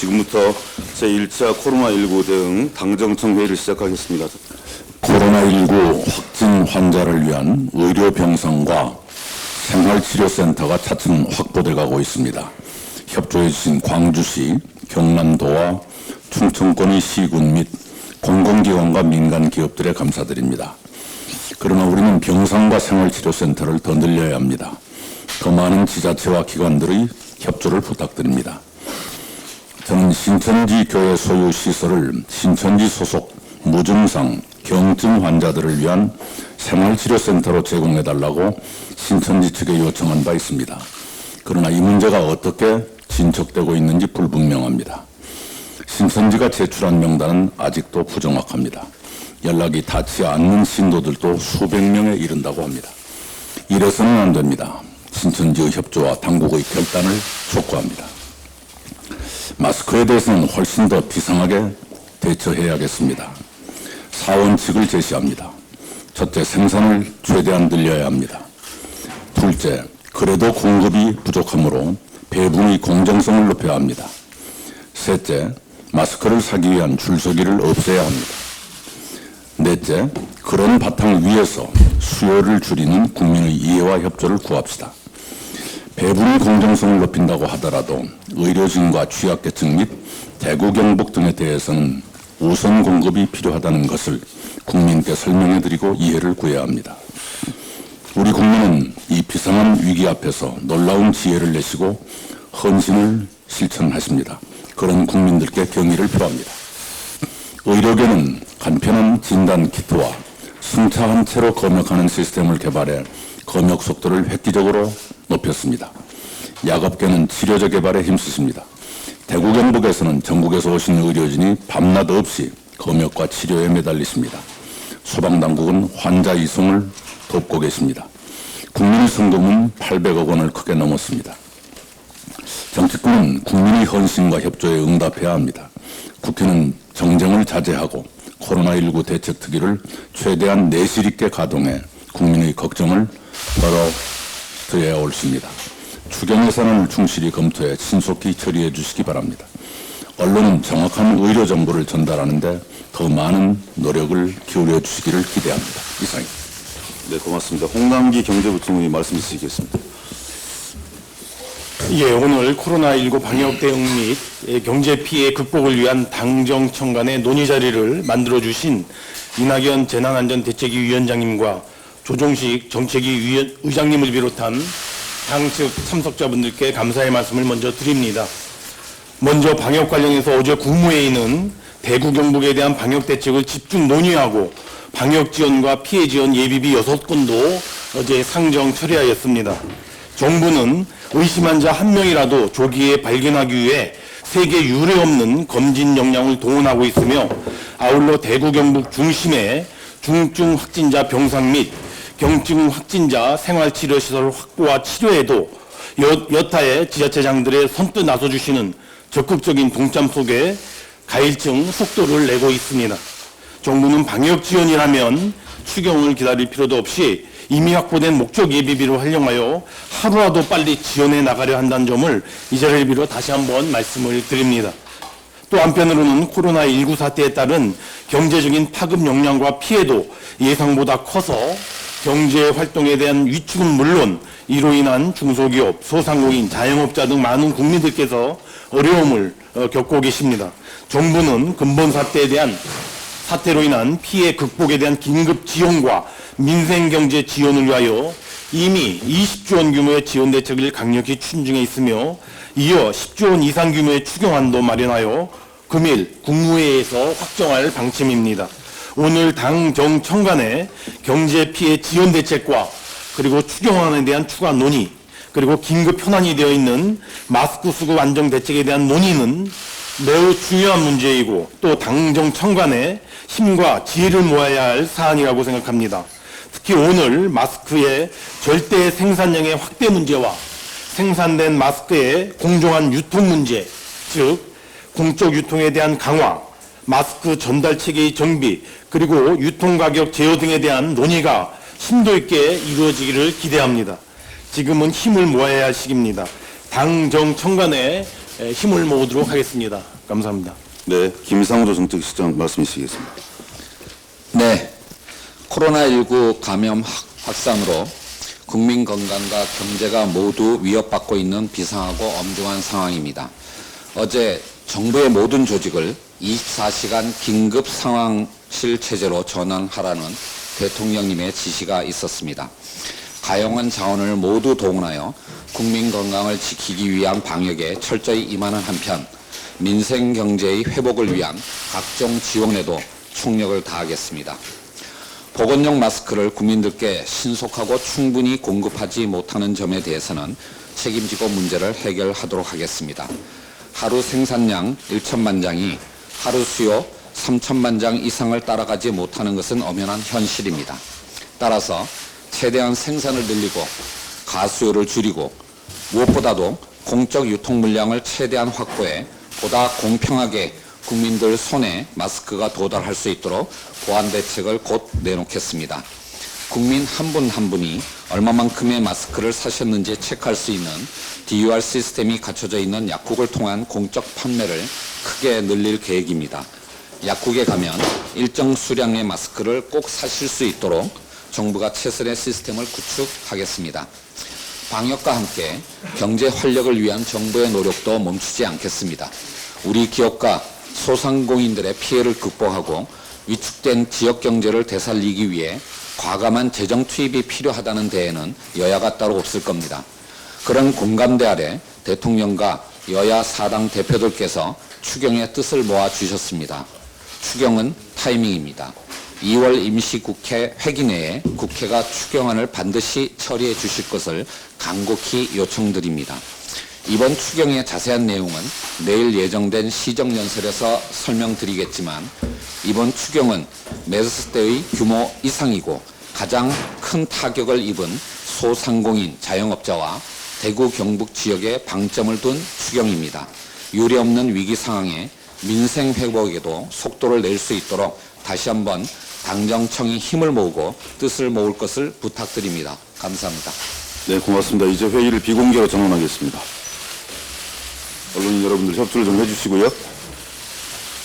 지금부터 제1차 코로나19 대응 당정청 회의를 시작하겠습니다. 코로나19 확진 환자를 위한 의료 병상과 생활치료센터가 차츰 확보돼 가고 있습니다. 협조해 주신 광주시, 경남도와 충청권의 시군 및 공공기관과 민간 기업들에 감사드립니다. 그러나 우리는 병상과 생활치료센터를 더 늘려야 합니다. 더 많은 지자체와 기관들의 협조를 부탁드립니다. 저는 신천지 교회 소유 시설을 신천지 소속 무증상, 경증 환자들을 위한 생활치료센터로 제공해달라고 신천지 측에 요청한 바 있습니다. 그러나 이 문제가 어떻게 진척되고 있는지 불분명합니다. 신천지가 제출한 명단은 아직도 부정확합니다. 연락이 닿지 않는 신도들도 수백 명에 이른다고 합니다. 이래서는 안 됩니다. 신천지의 협조와 당국의 결단을 촉구합니다. 마스크에 대해서는 훨씬 더 비상하게 대처해야겠습니다. 4원칙을 제시합니다. 첫째, 생산을 최대한 늘려야 합니다. 둘째, 그래도 공급이 부족하므로 배분의 공정성을 높여야 합니다. 셋째, 마스크를 사기 위한 줄서기를 없애야 합니다. 넷째, 그런 바탕 위에서 수요를 줄이는 국민의 이해와 협조를 구합시다. 배분의 공정성을 높인다고 하더라도 의료진과 취약계층 및 대구 경북 등에 대해서는 우선 공급이 필요하다는 것을 국민께 설명해드리고 이해를 구해야 합니다. 우리 국민은 이 비상한 위기 앞에서 놀라운 지혜를 내시고 헌신을 실천하십니다. 그런 국민들께 경의를 표합니다. 의료계는 간편한 진단 키트와 승차한 채로 검역하는 시스템을 개발해 검역 속도를 획기적으로 높였습니다. 약업계는 치료제 개발에 힘쓰십니다. 대구 경북에서는 전국에서 오신 의료진이 밤낮 없이 검역과 치료에 매달리십니다. 소방당국은 환자 이송을 돕고 계십니다. 국민의 성금은 800억 원을 크게 넘었습니다. 정치권은 국민의 헌신과 협조에 응답해야 합니다. 국회는 정쟁을 자제하고 코로나19 대책특위를 최대한 내실 있게 가동해 국민의 걱정을 덜어드려야 옳습니다. 추경 예산안을 충실히 검토해 신속히 처리해 주시기 바랍니다. 언론은 정확한 의료 정보를 전달하는데 더 많은 노력을 기울여 주시기를 기대합니다. 이상입니다. 네, 고맙습니다. 홍남기 경제부총리 말씀 주시겠습니다. 예, 오늘 코로나19 방역 대응 및 경제 피해 극복을 위한 당정청 간의 논의 자리를 만들어주신 이낙연 재난안전대책위 위원장님과 조정식 정책위 의장님을 비롯한 당 측 참석자분들께 감사의 말씀을 먼저 드립니다. 먼저 방역 관련해서 어제 국무회의는 대구 경북에 대한 방역 대책을 집중 논의하고 방역 지원과 피해 지원 예비비 6건도 어제 상정 처리하였습니다. 정부는 의심 환자 한 명이라도 조기에 발견하기 위해 세계 유례 없는 검진 역량을 동원하고 있으며 아울러 대구 경북 중심의 중증 확진자 병상 및 경증 확진자 생활치료시설 확보와 치료에도 여타의 지자체장들의 선뜻 나서주시는 적극적인 동참 속에 가일증 속도를 내고 있습니다. 정부는 방역 지원이라면 추경을 기다릴 필요도 없이 이미 확보된 목적 예비비로 활용하여 하루라도 빨리 지원해 나가려 한다는 점을 이 자리를 빌어 다시 한번 말씀을 드립니다. 또 한편으로는 코로나19 사태에 따른 경제적인 파급 역량과 피해도 예상보다 커서 경제 활동에 대한 위축은 물론 이로 인한 중소기업, 소상공인, 자영업자 등 많은 국민들께서 어려움을 겪고 계십니다. 정부는 근본 사태로 인한 피해 극복에 대한 긴급 지원과 민생경제 지원을 위하여 이미 20조 원 규모의 지원 대책을 강력히 추진중에 있으며 이어 10조 원 이상 규모의 추경안도 마련하여 금일 국무회의에서 확정할 방침입니다. 오늘 당정청 간의 경제 피해 지원 대책과 그리고 추경안에 대한 추가 논의 그리고 긴급 현안이 되어 있는 마스크 수급 안정 대책에 대한 논의는 매우 중요한 문제이고 또 당정청 간의 힘과 지혜를 모아야 할 사안이라고 생각합니다. 특히 오늘 마스크의 절대 생산량의 확대 문제와 생산된 마스크의 공정한 유통 문제, 즉 공적 유통에 대한 강화, 마스크 전달 체계의 정비, 그리고 유통가격 제어 등에 대한 논의가 심도 있게 이루어지기를 기대합니다. 지금은 힘을 모아야 할 시기입니다. 당정청 간에 힘을 모으도록 하겠습니다. 감사합니다. 네, 김상조 정책시장 말씀이시겠습니다. 네, 코로나19 감염 확산으로 국민 건강과 경제가 모두 위협받고 있는 비상하고 엄중한 상황입니다. 어제 정부의 모든 조직을 24시간 긴급 상황실 체제로 전환하라는 대통령님의 지시가 있었습니다. 가용한 자원을 모두 동원하여 국민 건강을 지키기 위한 방역에 철저히 임하는 한편 민생 경제의 회복을 위한 각종 지원에도 총력을 다하겠습니다. 보건용 마스크를 국민들께 신속하고 충분히 공급하지 못하는 점에 대해서는 책임지고 문제를 해결하도록 하겠습니다. 하루 생산량 1천만 장이 하루 수요 3천만 장 이상을 따라가지 못하는 것은 엄연한 현실입니다. 따라서 최대한 생산을 늘리고 가수요를 줄이고 무엇보다도 공적 유통 물량을 최대한 확보해 보다 공평하게 국민들 손에 마스크가 도달할 수 있도록 보완 대책을 곧 내놓겠습니다. 국민 한 분 한 분이 얼마만큼의 마스크를 사셨는지 체크할 수 있는 DUR 시스템이 갖춰져 있는 약국을 통한 공적 판매를 크게 늘릴 계획입니다. 약국에 가면 일정 수량의 마스크를 꼭 사실 수 있도록 정부가 최선의 시스템을 구축하겠습니다. 방역과 함께 경제 활력을 위한 정부의 노력도 멈추지 않겠습니다. 우리 기업과 소상공인들의 피해를 극복하고 위축된 지역 경제를 되살리기 위해 과감한 재정 투입이 필요하다는 데에는 여야가 따로 없을 겁니다. 그런 공감대 아래 대통령과 여야 사당 대표들께서 추경의 뜻을 모아주셨습니다. 추경은 타이밍입니다. 2월 임시국회 회기 내에 국회가 추경안을 반드시 처리해 주실 것을 간곡히 요청드립니다. 이번 추경의 자세한 내용은 내일 예정된 시정연설에서 설명드리겠지만 이번 추경은 메르스 때의 규모 이상이고 가장 큰 타격을 입은 소상공인, 자영업자와 대구 경북 지역에 방점을 둔 추경입니다. 유례없는 위기 상황에 민생 회복에도 속도를 낼 수 있도록 다시 한번 당정청이 힘을 모으고 뜻을 모을 것을 부탁드립니다. 감사합니다. 네, 고맙습니다. 이제 회의를 비공개로 전환하겠습니다. 언론인 여러분들 협조를 좀 해주시고요.